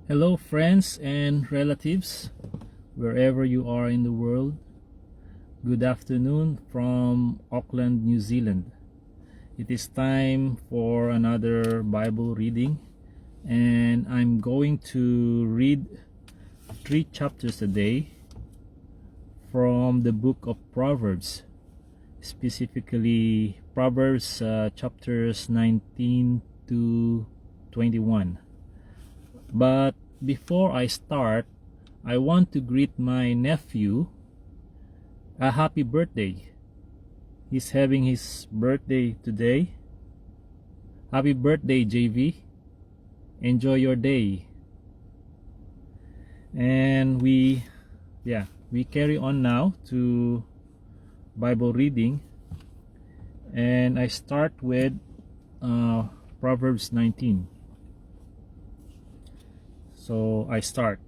Hello, friends and relatives, wherever you are in the world. Good afternoon from Auckland, New Zealand. It is time for another Bible reading, and I'm going to read 3 chapters a day from the book of Proverbs, specifically Proverbs chapters 19 to 21. But before I start, I want to greet my nephew a happy birthday. He's having his birthday today. Happy birthday, JV. Enjoy your day. And we carry on now to Bible reading. And I start with Proverbs 19. So I start.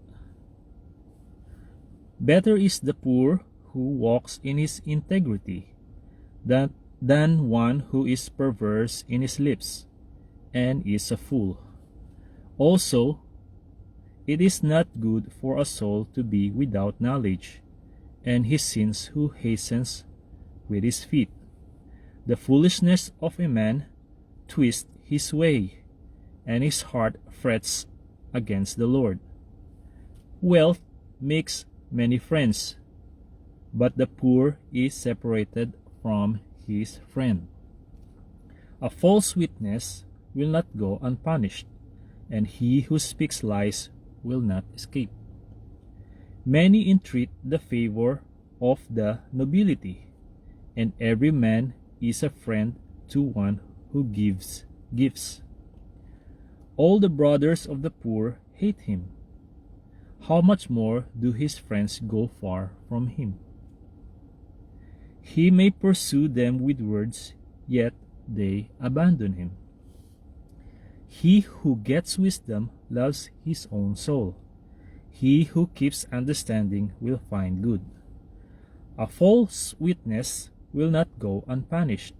Better is the poor who walks in his integrity than one who is perverse in his lips and is a fool. Also, it is not good for a soul to be without knowledge, and he sins who hastens with his feet. The foolishness of a man twists his way, and his heart frets against the Lord. Wealth makes many friends, but the poor is separated from his friend. A false witness will not go unpunished, and he who speaks lies will not escape. Many entreat the favor of the nobility, and every man is a friend to one who gives gifts. All the brothers of the poor hate him. How much more do his friends go far from him? He may pursue them with words, yet they abandon him. He who gets wisdom loves his own soul. He who keeps understanding will find good. A false witness will not go unpunished,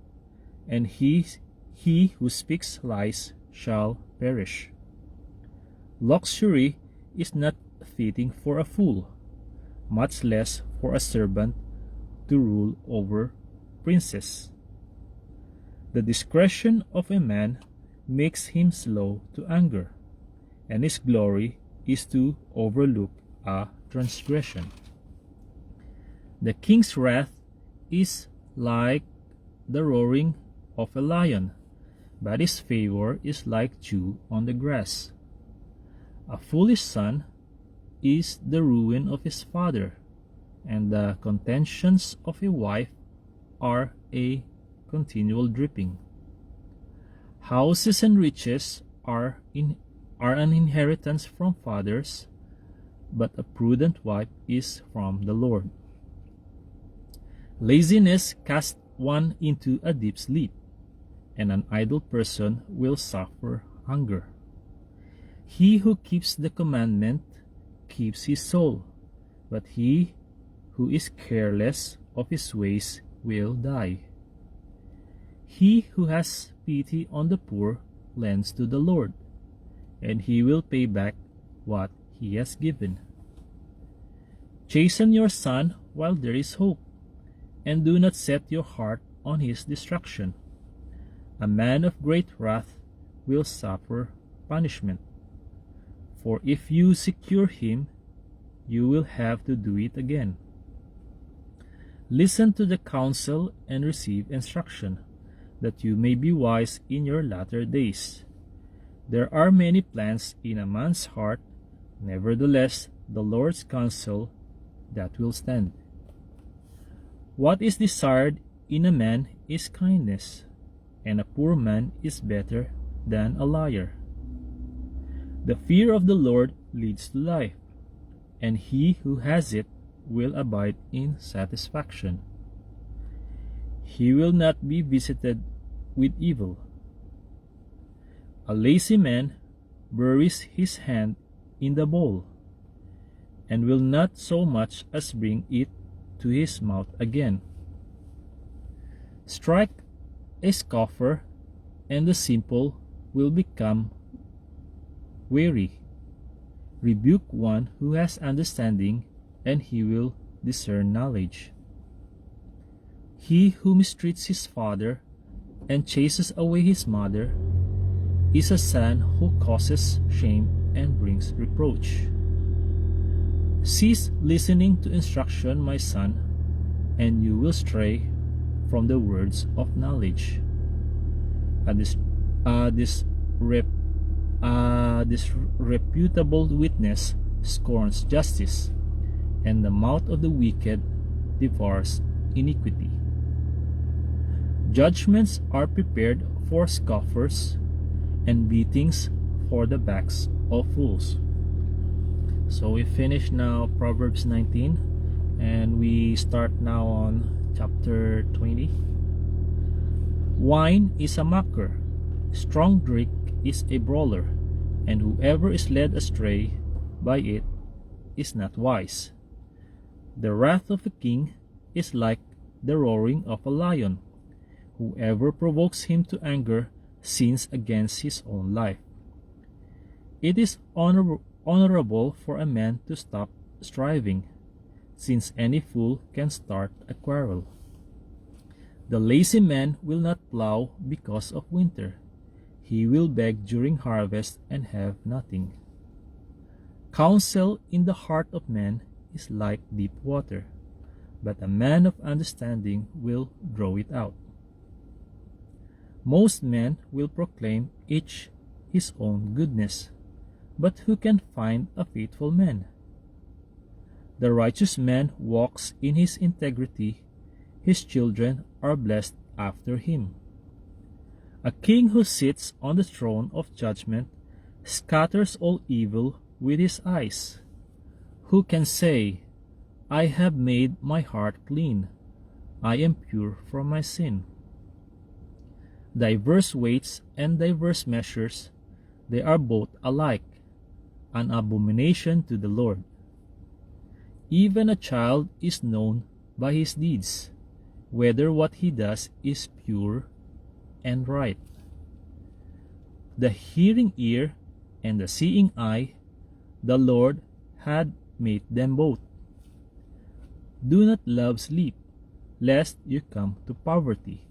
and he who speaks lies shall perish. Luxury is not fitting for a fool, much less for a servant to rule over princes. The discretion of a man makes him slow to anger, and his glory is to overlook a transgression. The king's wrath is like the roaring of a lion, but his favor is like dew on the grass. A foolish son is the ruin of his father, and the contentions of a wife are a continual dripping. Houses and riches are an inheritance from fathers, but a prudent wife is from the Lord. Laziness casts one into a deep sleep, and an idle person will suffer hunger. He who keeps the commandment keeps his soul, but he who is careless of his ways will die. He who has pity on the poor lends to the Lord, and he will pay back what he has given. Chasten your son while there is hope, and do not set your heart on his destruction. A man of great wrath will suffer punishment, for if you secure him, you will have to do it again. Listen to the counsel and receive instruction, that you may be wise in your latter days. There are many plans in a man's heart, nevertheless the Lord's counsel that will stand. What is desired in a man is kindness, and a poor man is better than a liar. The fear of the Lord leads to life, and he who has it will abide in satisfaction. He will not be visited with evil. A lazy man buries his hand in the bowl, and will not so much as bring it to his mouth again. Strike a scoffer, and the simple will become weary. Rebuke one who has understanding, and he will discern knowledge. He who mistreats his father and chases away his mother is a son who causes shame and brings reproach. Cease listening to instruction, my son, and you will stray from the words of knowledge. This reputable witness scorns justice, and the mouth of the wicked devours iniquity. Judgments are prepared for scoffers, and beatings for the backs of fools. So we finish now Proverbs 19, and we start now on chapter 20. Wine is a mocker, strong drink is a brawler, and whoever is led astray by it is not wise. The wrath of a king is like the roaring of a lion. Whoever provokes him to anger sins against his own life. It is honorable for a man to stop striving, since any fool can start a quarrel. The lazy man will not plow because of winter. He will beg during harvest and have nothing. Counsel in the heart of man is like deep water, but a man of understanding will draw it out. Most men will proclaim each his own goodness, but who can find a faithful man? The righteous man walks in his integrity, his children are blessed after him. A king who sits on the throne of judgment scatters all evil with his eyes. Who can say, I have made my heart clean, I am pure from my sin? Diverse weights and diverse measures, they are both alike, an abomination to the Lord. Even a child is known by his deeds, whether what he does is pure and right. The hearing ear and the seeing eye, the Lord had made them both. Do not love sleep, lest you come to poverty.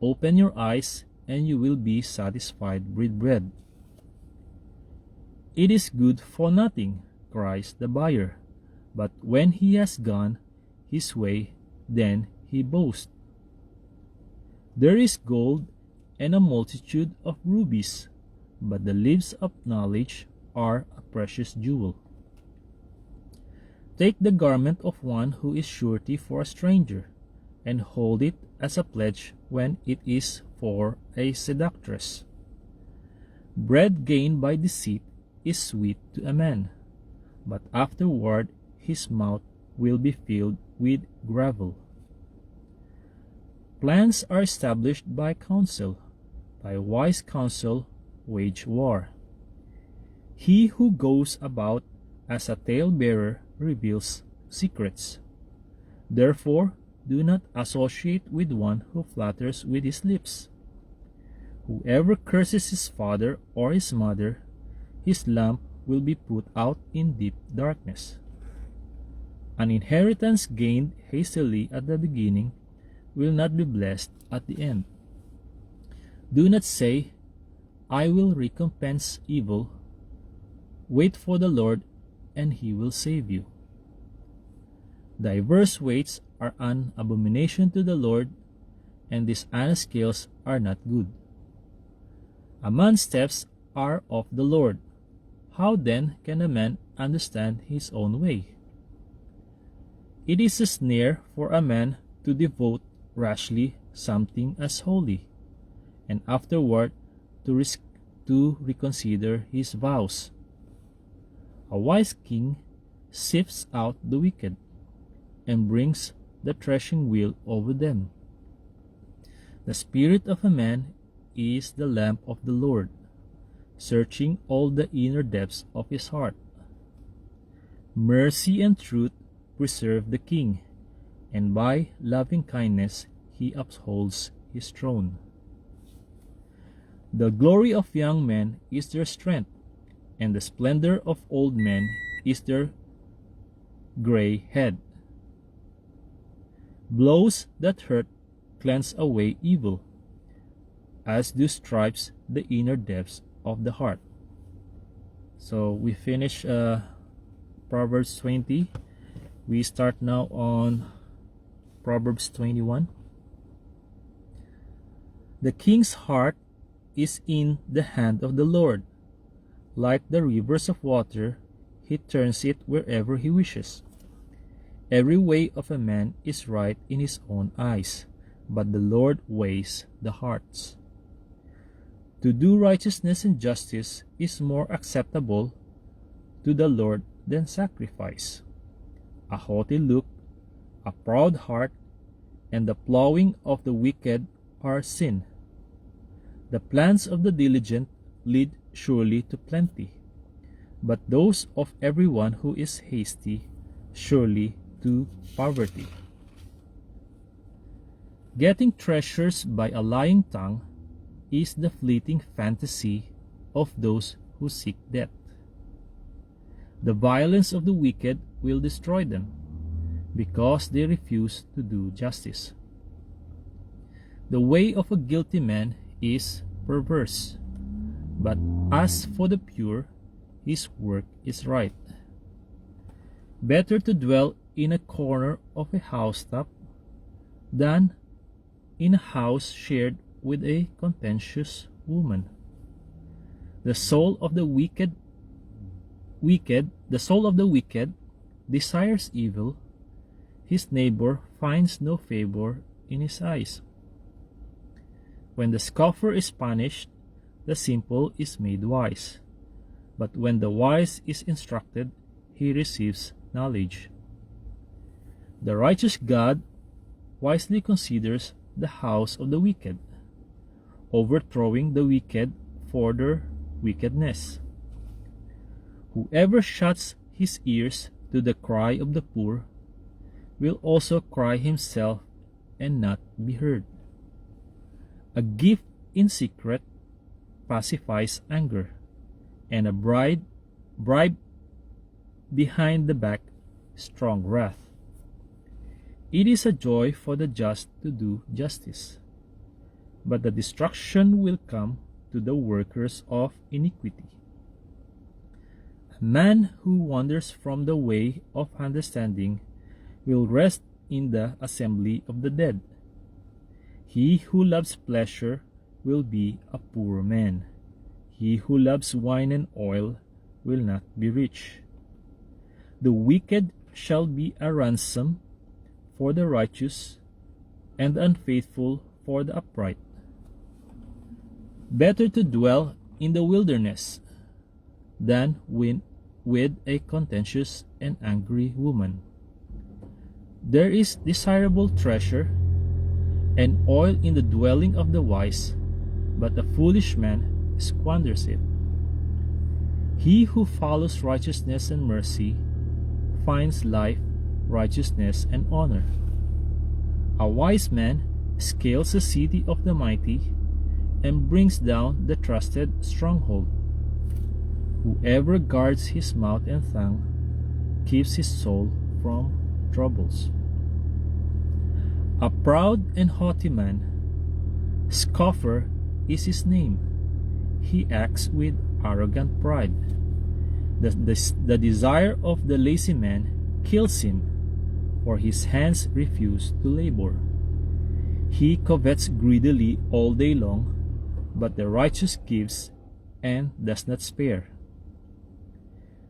Open your eyes, and you will be satisfied with bread. It is good for nothing, cries the buyer, but when he has gone his way, then he boasts. There is gold and a multitude of rubies, but the lips of knowledge are a precious jewel. Take the garment of one who is surety for a stranger, and hold it as a pledge when it is for a seductress. Bread gained by deceit is sweet to a man, but afterward his mouth will be filled with gravel. Plans are established by counsel, by wise counsel wage war. He who goes about as a talebearer reveals secrets. Therefore, do not associate with one who flatters with his lips. Whoever curses his father or his mother, his lamp will be put out in deep darkness. An inheritance gained hastily at the beginning will not be blessed at the end. Do not say, I will recompense evil. Wait for the Lord, and he will save you. Diverse weights are an abomination to the Lord, and dishonest scales are not good. A man's steps are of the Lord. How then can a man understand his own way? It is a snare for a man to devote rashly something as holy, and afterward to reconsider his vows. A wise king sifts out the wicked, and brings the threshing wheel over them. The spirit of a man is the lamp of the Lord, searching all the inner depths of his heart. Mercy and truth preserve the king, and by loving kindness he upholds his throne. The glory of young men is their strength, and the splendor of old men is their gray head. Blows that hurt cleanse away evil, as do stripes the inner depths of the heart. So we finish Proverbs 20. We start now on Proverbs 21. The king's heart is in the hand of the Lord. Like the rivers of water, he turns it wherever he wishes. Every way of a man is right in his own eyes, but the Lord weighs the hearts. To do righteousness and justice is more acceptable to the Lord than sacrifice. A haughty look, a proud heart, and the plowing of the wicked are sin. The plans of the diligent lead surely to plenty, but those of everyone who is hasty surely to poverty. Getting treasures by a lying tongue is the fleeting fantasy of those who seek death. The violence of the wicked will destroy them, because they refuse to do justice. The way of a guilty man is perverse, but as for the pure, his work is right. Better to dwell in a corner of a housetop than in a house shared with a contentious woman. The soul of the wicked desires evil. His neighbor finds no favor in his eyes. When the scoffer is punished, the simple is made wise. But when the wise is instructed, he receives knowledge. The righteous God wisely considers the house of the wicked, overthrowing the wicked for their wickedness. Whoever shuts his ears to the cry of the poor will also cry himself and not be heard. A gift in secret pacifies anger, and a bribe behind the back strong wrath. It is a joy for the just to do justice, but the destruction will come to the workers of iniquity. A man who wanders from the way of understanding will rest in the assembly of the dead. He who loves pleasure will be a poor man. He who loves wine and oil will not be rich. The wicked shall be a ransom for the righteous, and the unfaithful for the upright. Better to dwell in the wilderness than with a contentious and angry woman. There is desirable treasure and oil in the dwelling of the wise, but a foolish man squanders it. He who follows righteousness and mercy finds life, righteousness, and honor. A wise man scales the city of the mighty and brings down the trusted stronghold. Whoever guards his mouth and tongue keeps his soul from troubles. A proud and haughty man, scoffer is his name. He acts with arrogant pride. The desire of the lazy man kills him, for his hands refuse to labor. He covets greedily all day long, but the righteous gives and does not spare.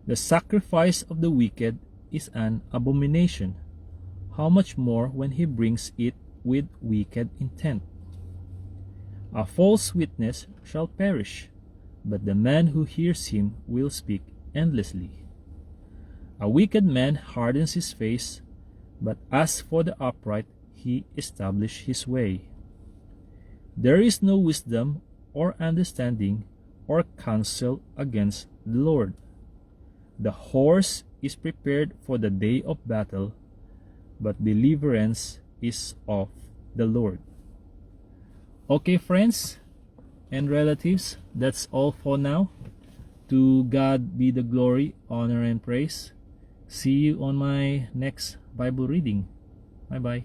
The sacrifice of the wicked is an abomination. How much more when he brings it with wicked intent? A false witness shall perish, but the man who hears him will speak endlessly. A wicked man hardens his face, but as for the upright, he establishes his way. There is no wisdom or understanding or counsel against the Lord. The horse is prepared for the day of battle, but deliverance is of the Lord. Okay, friends and relatives, that's all for now. To God be the glory, honor, and praise. See you on my next Bible reading. Bye bye.